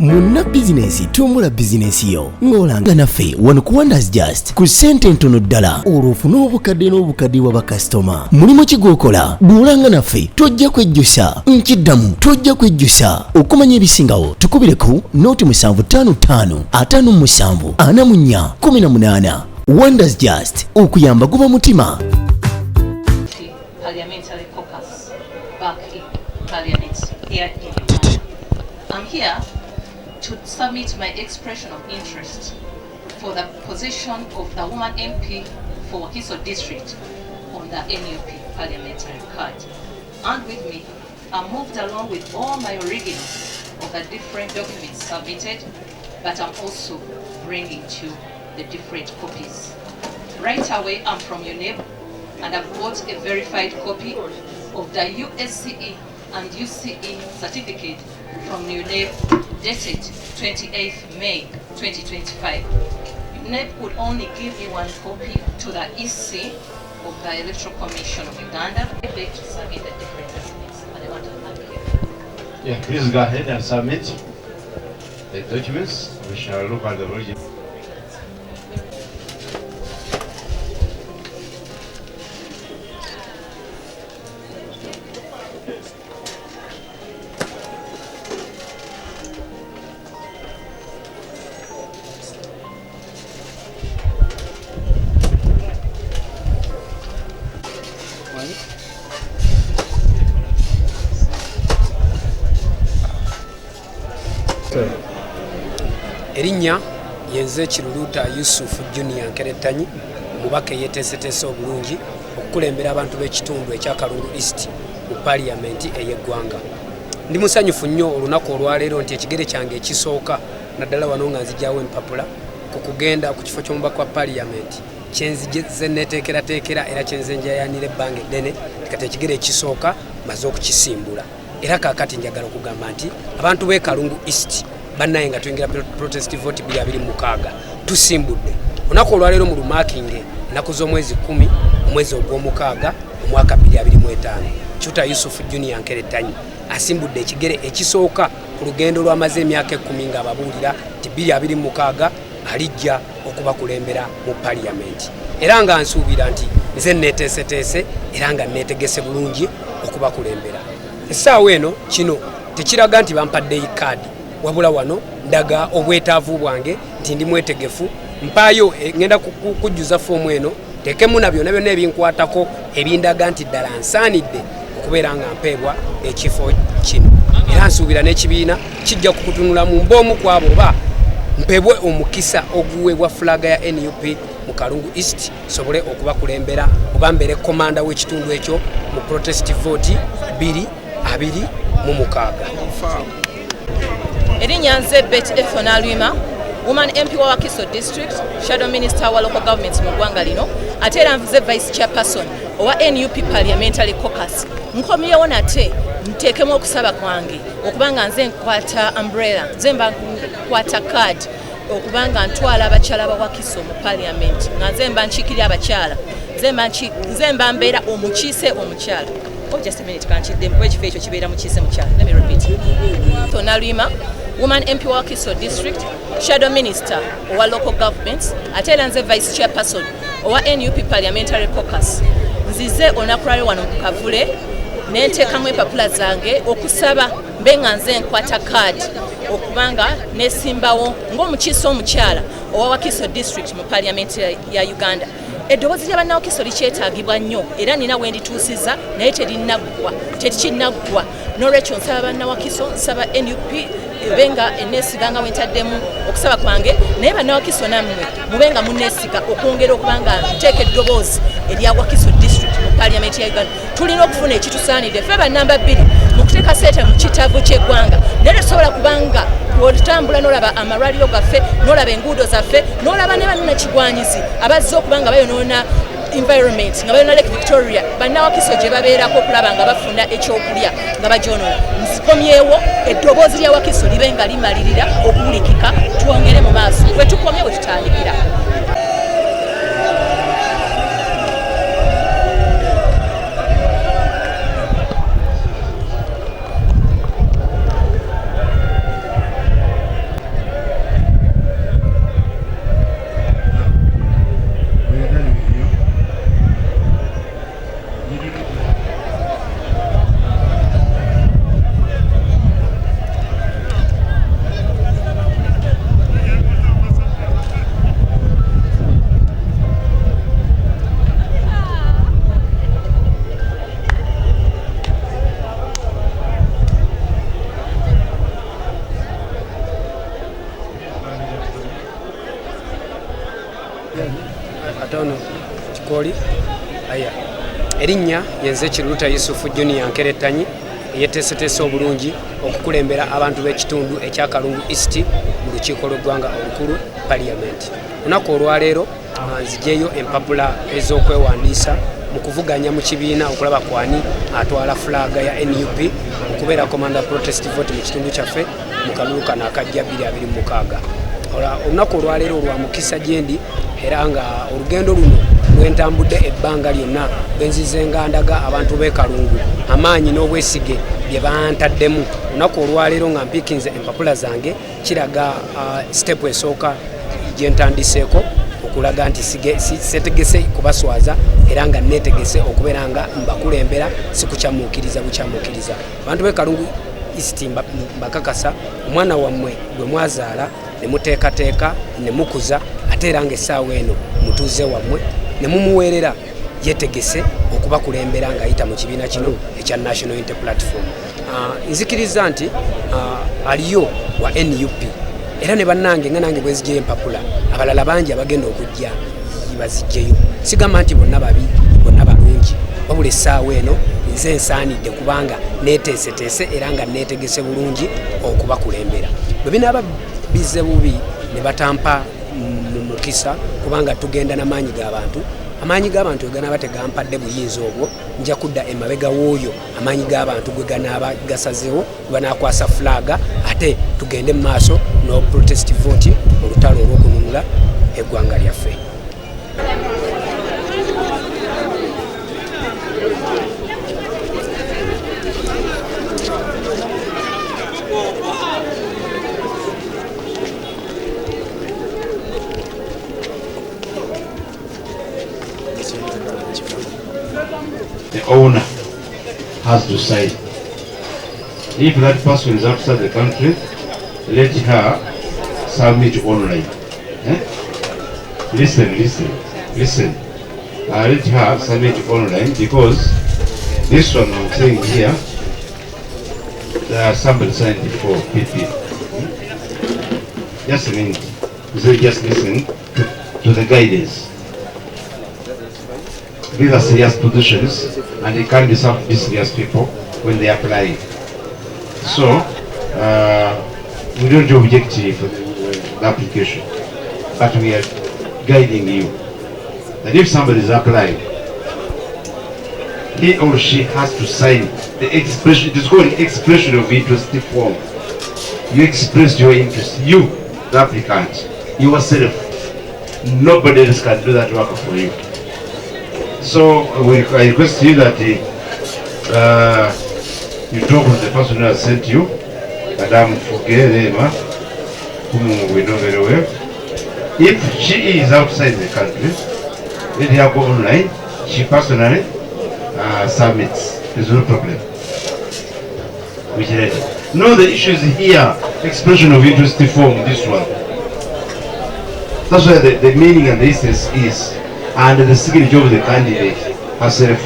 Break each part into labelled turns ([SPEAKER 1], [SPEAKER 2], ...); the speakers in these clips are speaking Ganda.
[SPEAKER 1] Munna bizinesi tumbula bizinesi yo ng'olanga naffe wano ku Wonders Just ku ssente ntono ddala olw'ofuna obukadde n'obukadde bwa bakasitoma. Mulimu ki gw'okola? Bw'olanga naffe tojja kwejjusa, nkiddamu tojja kwejjusa. Okumanya ebisingawo tukubire ku nooti 755 57 44 18. Wonders Just okuyamba guba mutima.
[SPEAKER 2] Parliamentary caucus back in Parliament here in I'm here to submit my expression of interest for the position of the woman MP for Wakiso district on the NUP parliamentary card. And with me, I moved along with all my originals of the different documents submitted, but I'm also bringing to the different copies. Right away, I'm from UNEP, and I've got a verified copy of the USCE and UCE certificate from UNEP dated 28th May 2025. UNEP would only give me one copy to the EC of the Electoral Commission of Uganda. I beg to submit the different documents, and I want to thank you.
[SPEAKER 3] Yeah, please go ahead and submit the documents. We shall look at the original.
[SPEAKER 4] Erinnya yenze Kiruluta Yusuf Junior Nkeretanyi mubaka yetesetese obulungi okukulembera abantu b'ekitundu ekya Kalungu East mu parliament ey'eggwanga. Ndi musanyufu nnyo olunaku olwaleero nti ekigere kyange ekisooka naddala wano nga nzijjawo empapula ku kugenda ku kifo ky'omubaka wa parliament kyenzijje neteekerateekera era kyenzenjayanira ebbanga eddene kati ekigere ekisooka maze okukisimbula. Era kaakati njagala okugamba nti abantu b'e Kalungu East bannaye nga tuyingira protest vote 2026 tusimbudde olunaku olwaleero mu lumakinge ennaku z'omwezi 10 omwezi ogw'omukaaga omwaka 2025 Chuta Yusuf Junior Nkeretanyi asimbudde ekigere ekisooka ku lugendo lw'amaze emyaka 10 ng'ababuulira nti 2026 alijja okubakulembera mu parliament. Era nga nsuubira nti nze neeteeseteese era nga neetegese bulungi okubakulembera. Essaawa eno kino tekiraga nti bampaddeyo kaadi, wabula wano ndaga obwetaavu bwange nti ndi mwetegefu mpaayo ngenda kujjuza foomu eno tekemu na byonna byonna ebinkwatako ebindaga nti ddala nsaanidde okubeera nga mpeebwa ekifo kino. Era nsuubira n'ekibiina kijja kukutunula mu mboomu kwabo oba mpebwe omukisa oguweebwa fulaga ya NUP mu Kalungu East sobole okubakulembera oba mbeere komanda w'ekitundu ekyo mu protest vote 2026.
[SPEAKER 2] Erinnya nze Bet Efonalwima, woman MP wa Wakiso district, shadow minister wa local government mu ggwanga lino, ate era nze vice chairperson owa NUP parliamentary caucus. Nkomyewo nate nteekemu okusaba kwange okubanga nze nkwata umbrella, nze mba nkwata card okubanga ntwala abakyala ba Wakiso mu parliament, nga nze mba nkiikirira abakyala, nze mba mbeera omukiise omukyala. Oh, just a minute, can't you? Which face you better much. Let me repeat. Tonalwima, woman MP wa Wakiso district, shadow minister or local governments, Atelanze vice chairperson or NUP parliamentary caucus. Nzize onakurali wano kavule, nenteekamu empapula zange okusaba mbenga nze nkwata card okubanga nesimbawo ng'omukiise omukyala owa Wakiso district mu parliament ya Uganda. Eddoboozi ly'abanna Wakiso likyetaagibwa nnyo era nina we ndituusiza naye tekinnagwa. N'olwekyo nsaba banna Wakiso, nsaba NUP ebenga enneesiganga wentaddemu okusaba kwange, naye banna Wakiso nammwe mubenga munneesiga okwongera okubanga nteeka eddoboozi erya Wakiso district mu parliament ya Uganda. Tulina okufuna ekitusaanidde ffe bannamba 2 mu kuteeka ssente mu kitabo ky'eggwanga, naye tesobola kubanga otambula n'olaba amalwaliro gaffe, n'olaba enguudo zaffe, n'olaba ne bannakigwanyizi abazze okubanga bayonoona environment nga bayona Lake Victoria banna Wakiso gye babeerako okulaba nga bafuna ekyokulya nga bagyonoona. Nzikomyewo eddoboozi lya Wakiso libe nga limalirira okuwulikika, twongere mu maaso bwe tukomye bwe tutandikira.
[SPEAKER 4] atono kikoli aya erinnya yenze Kiruta Yusufu Junior Nkeretanyi yeteeseteese obulungi okukulembera abantu b'ekitundu ekya Kalungu East mu lukiiko lw'eggwanga olukulu Parliament. Lunaku olwaleero nzijeyo empapula ez'okwewandiisa mu kuvuganya mu kibiina okulaba kwani atwala flaga ya NUP okubeera commander protest vote mu kitundu kyaffe mu kalulu kano akajja 2026. Olunaku olwaleero lwa mukisa gyendi era nga olugendo luno lwentambudde ebbanga lyonna benzizenga ndaga abantu b'e Kalungu amaanyi n'obwesige bye bantaddemu. Olunaku olwaleero nga mpikinze empapula zange kiraga step esooka gye ntandiseeko okulaga nti setegese kubaswaza era nga netegese okubeera nga mbakulembera sikukyamuukiriza bukyamuukiriza. Abantu b'e Kalungu East mbakakasa omwana wammwe gwe mwazaala ne muteekateeka ne mukuza ate era nga essaawa eno mutuuze wammwe ne mumuweerera yetegese okubakulembera ng'ayita mu kibiina kino ekya National Unity Platform. Nzikiriza nti aliyo wa NUP era ne bannange nga nange bwe ziggyeyo empapula abalala bangi abagenda okujja bazijjeyo. Sigamba nti bonna babi bonna balungi wabula essaawa eno nze nsaanidde kubanga neeteeseteese era nga neetegese bulungi okubakulembera. Bwe binaaba bizze bubi ne batampa mu mukisa kubanga tugenda n'amaanyi g'abantu. Amaanyi g'abantu gwe ganaaba tegampadde buyinza obwo nja kudda emabega w'oyo amaanyi g'abantu gwe ganaaba gasazeewo gwe banaakwasa flaga ate tugende mu maaso no protest vote olutalo olw'okununula eggwanga lyaffe.
[SPEAKER 3] The owner has to sign. If that person is outside the country, let her submit online. Listen. Let her submit online because this one I'm saying here, somebody signed it for PP. Just a minute. Just listen to the guidance. These are serious positions and they can't be some serious people when they apply. So, we don't object for the application, but we are guiding you that if somebody is applying, he or she has to sign the expression. It is called expression of interest form. You express your interest, you, the applicant, yourself. Nobody else can do that work for you. So I request you that you talk with the person who has sent you, Madame Fugerema, whom we know very well. If she is outside the country, let her go online. She personally submits. There's no problem. Which is no, the issue is here. Expression of interest form. This one. That's why the meaning and the essence is. And the signature of the candidate herself.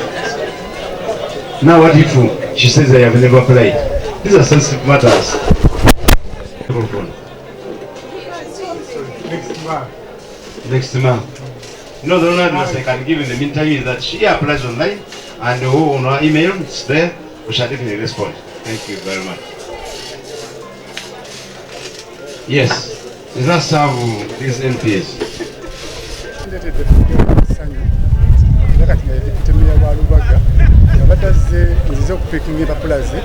[SPEAKER 3] Now what if she says I have never applied? These are sensitive matters. Next month. No, the only advice I can give in the meantime is that she applies online and on our email, it's there, we shall definitely respond. Thank you very much. Yes, does that serve these MPs?
[SPEAKER 5] Kati deputy mayor wa Lubaga yabadde nzize okupikinga empapula ze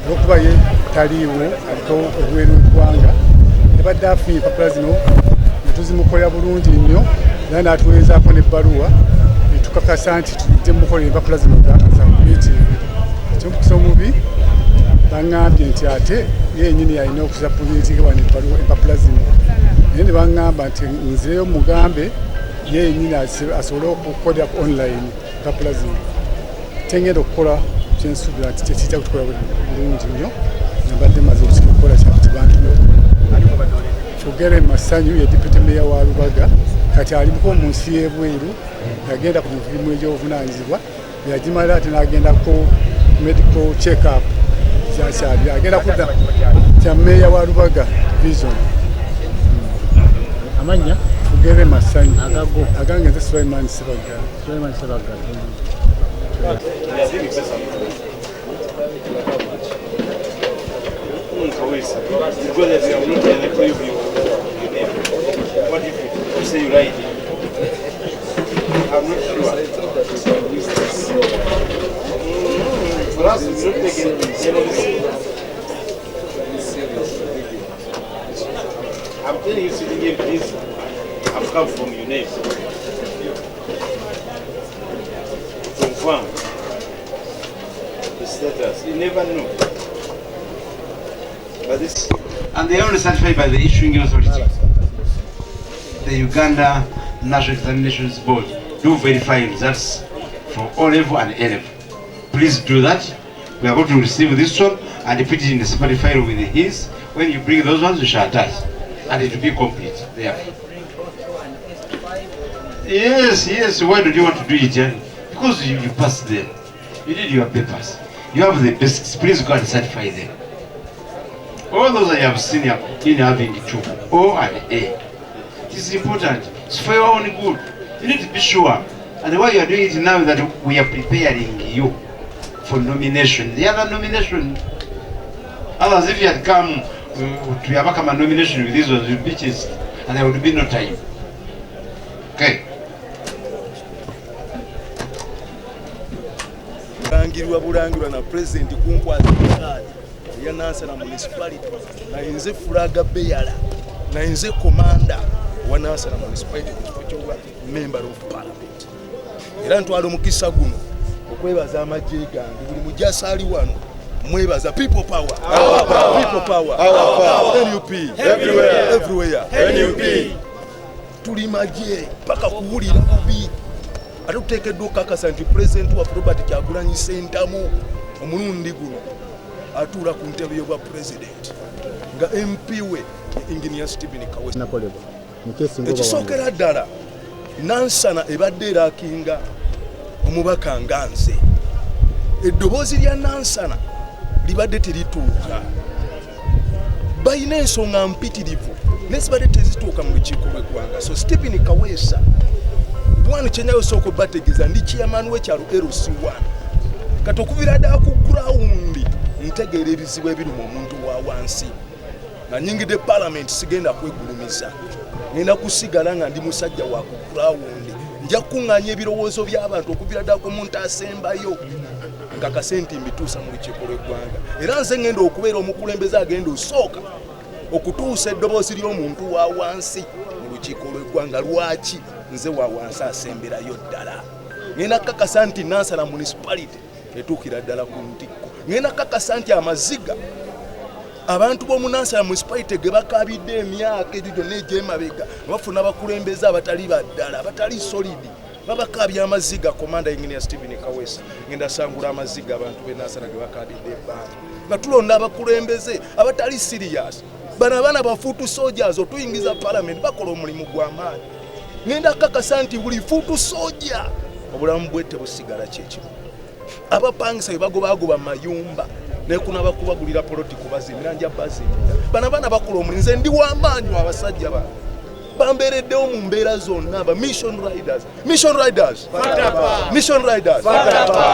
[SPEAKER 5] olwokuba ye taliiwo aliko obweru eggwanga yabadde afunye empapula zino ne tuzimukolera bulungi nnyo era n'atuweezaako n'ebbaluwa etukakasa nti tujje mukolera empapula zino za meeting. Ekyomukisa omubi baŋŋambye nti ate yennyini yalina okuzapuliitinga wano empapula zino naye ne baŋŋamba nti nzireyo mugambe ye nyine asobole okukolera online empapula zino. Tengenda okukola kyensuubira nti tekijja kutukola bulungi nnyo nabadde maze okukikola kyati bantu okukola. Fugere Masanyu ye deputy mayor wa Lubaga kati alimuko mu nsi y'ebweru yagenda ku mirimu egy'obuvunaanyizibwa yagimala ate n'agenda ku medical check up kyakyali agenda kudda kya mayor wa Lubaga vision. Amanya Fugere Masanyi agange nze Sulaiman Sebaga.
[SPEAKER 3] What if you say you write it? I'm not sure. For us, it's not taken seriously. I'm telling you, sitting here, please, I've come from UNEP. From farm. The status. You never know. But this, and they are only certified by the issuing authority. The Uganda National Examinations Board do verify results for O level and A level. Please do that. We are going to receive this one and put it in the separate file with his. When you bring those ones, you shall attach, and it will be complete. There. Yes. Why do you want to do it? Yeah? Because you passed them. You did your papers. You have the basics. Please go and certify them. All those I have seen in having two O and A. It is important. It's for your own good. You need to be sure. And why you are doing it now that we are preparing you for nomination. The other nomination, others if you had come to have a nomination with these ones, you'd be chased, and there would be no time. Okay.
[SPEAKER 6] Bulangirwa na president kunkwaza ya Nansana municipality na inze fulaga beyala na inze commander wa Nansana municipality kuchokwa member of parliament. Era ntwalo mukisa guno okwebaza amajje gange buli mujasali wano mwebaza people power, our power, people power, our power, NUP everywhere NUP tuli majje paka kuwulira kubi atutekeddwa okukakasa nti president wa Robert Kyagulanyi Ssentamu omulundi guno atuula ku ntebe y'obwa president nga MP we engineer Stephen Kawesa. Ekisookera ddala Nansana ebadde erakinga omubaka nga nze. Eddoboozi lya Nansana libadde terituuka. Bayina ensonga mpitirivu naye zibadde tezituuka mu lukiiko lw'eggwanga. So Stephen Kawesa bwana kyenyayo soko bategeza ndi chairman w'ekyalo LC1 kati okubira ddala ku ground ntegeera ebizibu ebiri mu omuntu wa wansi nga nyingidde parliament sigenda kwegulumiza ngenda kusigala nga ndi musajja wa ku ground nja kuŋŋaanya ebirowoozo by'abantu okubira ddala ku muntu asembayo nga kasente mbituusa mu lukiiko lw'eggwanga era nze ngenda okubeera omukulembeze agenda osooka okutuusa eddoboozi ly'omuntu wa wansi mu lukiiko lw'eggwanga. Lwaki? Nze wa wansi asemberayo ddala. Ngenda kakasa nti Nansana municipality etuukira ddala ku ntikko. Ngenda kakasa nti amaziga abantu b'omu Nansana municipality ge bakabidde emyaka egyo gyonna egy'emabega bafuna abakulembeze abatali baddala abatali solidi babakabya amaziga. Commander Engineer Stephen Kawesa ngenda sangula amaziga abantu b'e Nansana ge bakabidde ebbanga nga tulonda abakulembeze abatali serious. Bano abaana bafuutu soldiers otuyingiza parliament bakola omulimu gw'amaanyi. Ngenda kakasa nti buli fuutu soja obulamu bwette busigala kyekimu. Abapangisa bebagobagoba mayumba nekuna bakubagulira politiko bazimira nja bazimira. Bano abaana bakola omulimu. Nze ndi w'amaanyi abasajja bano bambeereddewo mu mbeera zonna aba mission riders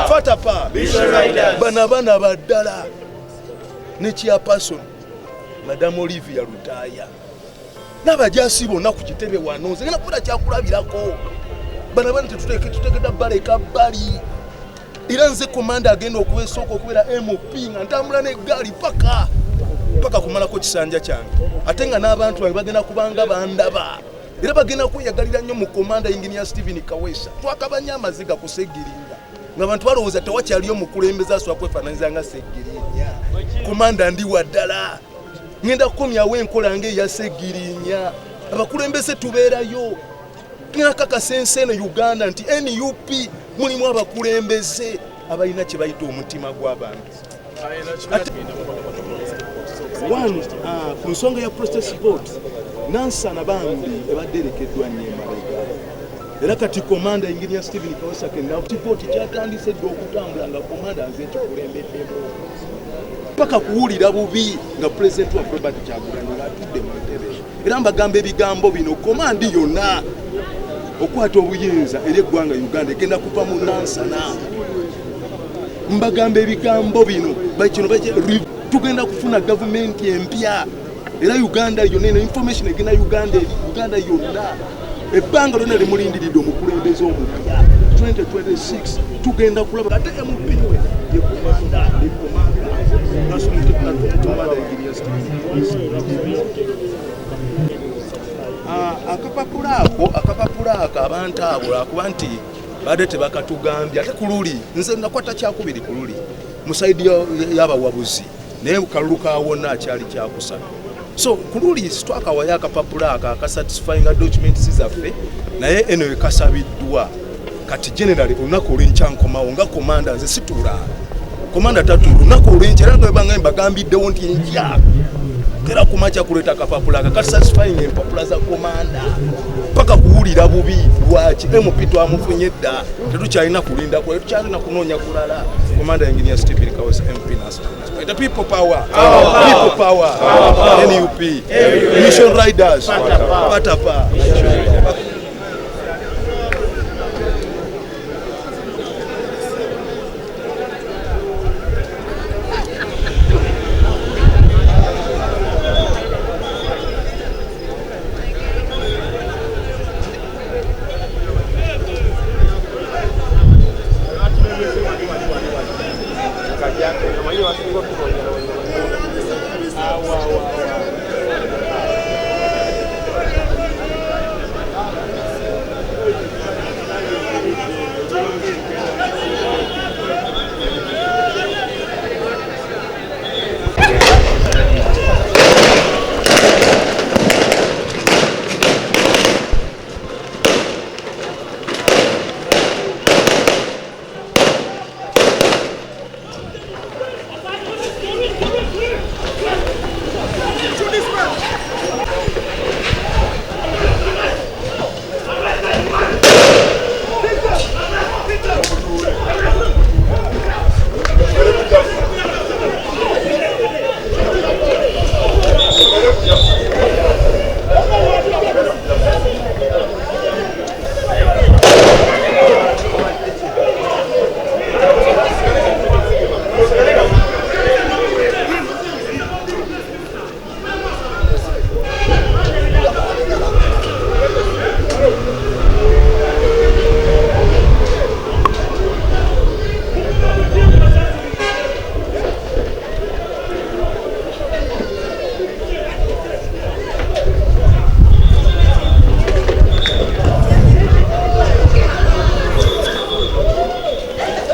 [SPEAKER 6] fatapa bano abaana baddala ne chairperson Madame Olivia Lutaya n'abajasi bonna ku kitebe wano nze ngenda kukola kyakulabirako. Bano bana tutekedda baleka bali era nze commander agenda okubeesooka okubeera MOP nga ntambula n'eggaali paka kumalako kisanja kyange ate nga n'abantu bange bagenda kubanga bandaba era bagenda kweyagalira nnyo mu commander Engineer Stephen Kawesa. Twakabanya amaziga ku Segirinnya ng'abantu balowooza tewakyaliyo mukulembeze asobola kwefaananyiza nga Segirinnya. Commander ndi waddala ngenda kukomyawo enkola ng'eya Segirinnya. Abakulembeze tubeerayo. Ngenda kakasa ensi eno Uganda nti NUP mulimu abakulembeze abalina kye bayita omutima gw'abantu. Ku nsonga ya protest vote Nansana bambi ebadde erekeddwa nnyo emabega era kati Commander Engineer Stephen Kawesa kenda vote kyatandise dde okutambula nga Commander nze ekikulembeddemu paka kuwulira bubi nga pulezidenti wa Robert Kyagulanyi ng'atudde mu ntebe era mbagamba ebigambo bino komandi yonna okwata obuyinza eri eggwanga Uganda egenda kuva mu nansana mbagamba ebigambo bino bakino tugenda kufuna gavumenti empya era Uganda yonna eno information egenda Uganda yonna ebbanga lyonna limulindiridde omukulembeze omupya 2026 tugenda kulaba ate emupiwe yekomanda akapapula ako abantu abo lwakuba nti badde tebakatugambye ate ku luli nze nakwata kyakubiri ku luli mu saidi y'abawabuzi naye kalulu kawonna akyali kyakusatu so ku luli twakawayo akapapula ako akasatisfying documents zaffe naye eno ekasabiddwa kati generally olunaku olwenkyankomawo nga komanda nze situula komanda tatuula olunaku olwenkya era nga mbagambiddewo nti enkya era kumakya kuleeta akapapula akasatisfying empapula za komanda paka kuwulira bubi lwaki MP twamufunye dda tetukyalina kulinda kule tukyalina kunoonya kulala komanda engineer Stephen Kawesa MP national the people power people power NUP mission riders patapa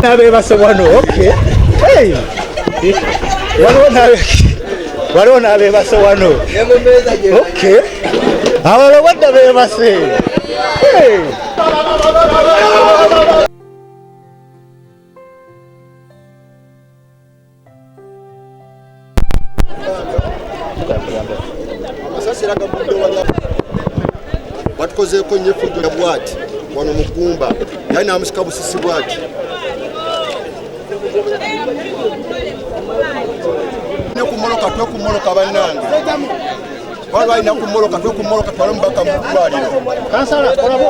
[SPEAKER 7] Nabebase wano okay hey waliwo nabebase wano okay awala wadda bebase hey
[SPEAKER 8] watukozeeko nnyo efujjo ya bwati wano Mugumba yali namusika busisi bwati ne kumoloka twekumoloka bannange wali walina kumoloka twekumoloka twale omubaka mu ddwaliro kansala olabo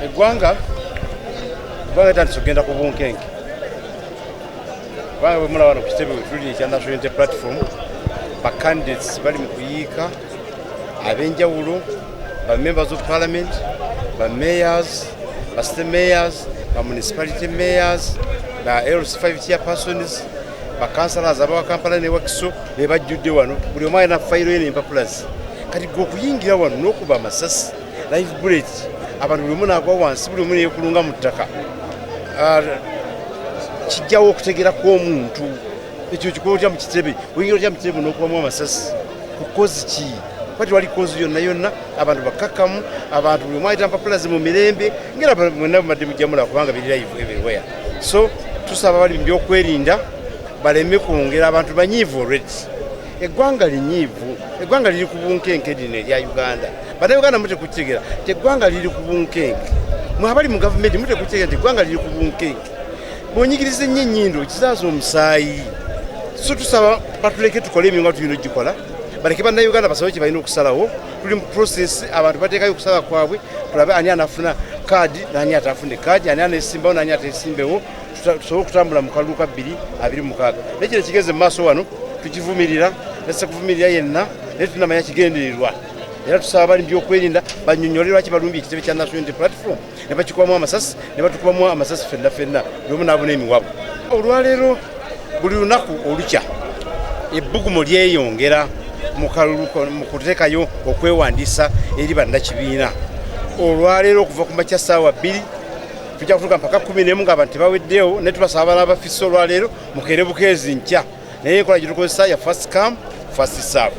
[SPEAKER 9] eggwanga etandise okugenda ku bunkenke kubanga bwe mulaba wano ku kitebe we tuli ekya National Unity Platform bacandidates bali mu kuyiika ab'enjawulo ba members of parliament ba mayors ba city mayors ba municipality mayors ba LC5 chairpersons ba councillors abawa Kampala ne Wakiso be bajjudde wano buli omu alina fayiro ye n'empapula ze kati gwe okuyingira wano n'okuba amasasi live bullet abantu buli omu n'agwa wansi buli omu neyekulunga mu ttaka kijjawo okutegera kw'omuntu ekyo kikola otya mu kitebe oyingira otya mu kitebe n'okubamu amasasi kukozi ki pati wali kozi yonna abantu bakakamu abantu buli mwaita mpapulazi mu mirembe ngera mwenna mumadde mujamula kubanga biri live everywhere. So tusaba bali mu byokwerinda baleme kwongera abantu banyiivu already. Eggwanga linyiivu, eggwanga liri ku bunkenke lino erya Uganda. Bannayuganda mute kukitegera nti eggwanga liri ku bunkenke. Mwabali mu gavumenti mute kukitegera nti eggwanga liri ku bunkenke. Bwonyigiriza ennyo ennyindo kisaaza omusaayi. So tusaba batuleke tukole emirimu tulina ogikola. Baleke bannayuganda basabe kye balina okusalawo. Tuli mu process abantu bateekayo okusala kwabwe tulabe ani anafuna kaadi n'ani atafune kaadi, ani aneesimbawo n'ani ateesimbewo. Tusobole okutambula mu kalulu ka 226. Nekino kigeze mu maaso wano tukivumirira nese kuvumirira yenna naye tunamanya kigendererwa. Era tusaba bali byokwerinda banyonyolerwa kibalumbi ekitebe kya National Unity Platform ne bakikubamu amasasi ne batukubamu amasasi fenna lumu n'abuna emiwabo. Olwaleero buli lunaku olukya ebbugumu lyeyongera mu kalulu mu kuteekayo okwewandiisa eri bannakibiina. Olwaleero okuva ku makya ssaawa 2 tujja kutuuka mpaka 11 ng'abantu tebaweddewo ne tubasaba n'abafisa olwaleero mukeere bukeezi nkya naye enkola gye tukozesa ya first come first serve.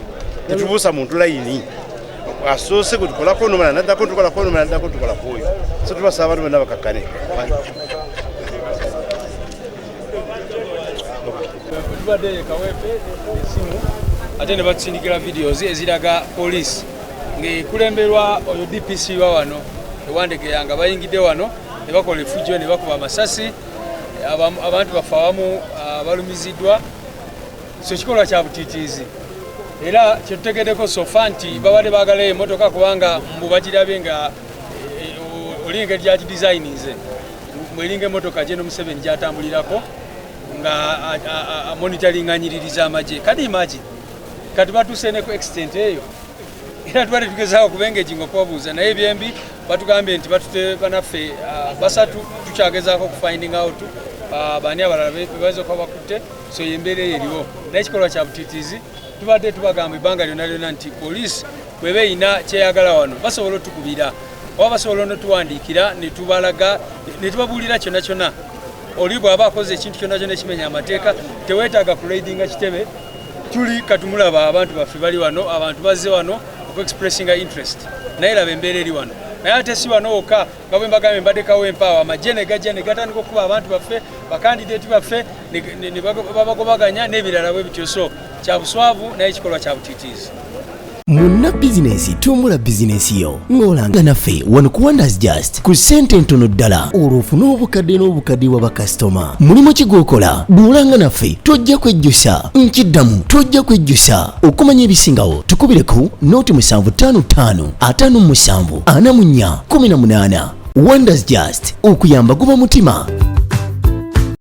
[SPEAKER 9] Tetubuusa muntu layini asoose gwe tukolako nomala naddako tukolako nomala naddako tukolako oyo. So tubasaba abantu bonna bakakkane.
[SPEAKER 10] Tubadde kaweepe esimu ate ne batusindikira videos eziraga poliisi ng'ekulemberwa oyo DPC wa wano ewandegeyanga bayingidde wano ne bakola efujjo ne bakuba amasasi abantu bafa awamu balumiziddwa. So kikolwa kya butiitiizi era kyetutegeddeko sofa nti babadde baagala emmotoka kubanga mbu bagirabe nga olinga gyakidizayinize mweringa emmotoka gye Museveni gyatambulirako nga monitoringa nyiririza amagye. Kati imagine kati batuuse ne ku extent eyo era tubadde tugezaako okubengeji okubabuuza naye ebyembi batugambye nti batute banaffe basatu tukyagezaako okufinding out bani abalala baweza okuba bakutte. So yembeera eriwo naye ekikolwa kya butiitiizi tubadde tubagamba ebbanga lyonna lyonna nti poliisi bweba eyina kyeyagala wano basobola otukubira oba basobola onotuwandiikira ne tubalaga ne tubabuulira kyonna kyonna. Oli bw'aba akoze ekintu kyonna kyonna ekimenya amateeka teweetaaga kulaidinga kitebe. Tuli katumulaba abantu baffe bali wano abantu bazze wano okuexpressinga interest naye laba embeera eri wano naye ate si wano wokka nga bwe mbagambye mbaddekawo empaawo amagye ne gajja ne gatandika okuba abantu baffe bakandideeti baffe ne babagobaganya n'ebirala bwe bityo. So kya buswavu naye ekikolwa kya butiitiizi.
[SPEAKER 1] Munna bizinesi tumbula bizinesi yo ng'olanga naffe wano ku Wonders Just ku ssente ntono ddala olw'ofuna obukadde n'obukaddiwa bakasitoma. Mulimu ki gw'okola buulanga naffe tojja kwejjusa nkiddamu tojja kwejjusa. Okumanya ebisingawo tukubire ku nooti 755 57 44 18. Wonders Just okuyamba guba mutima.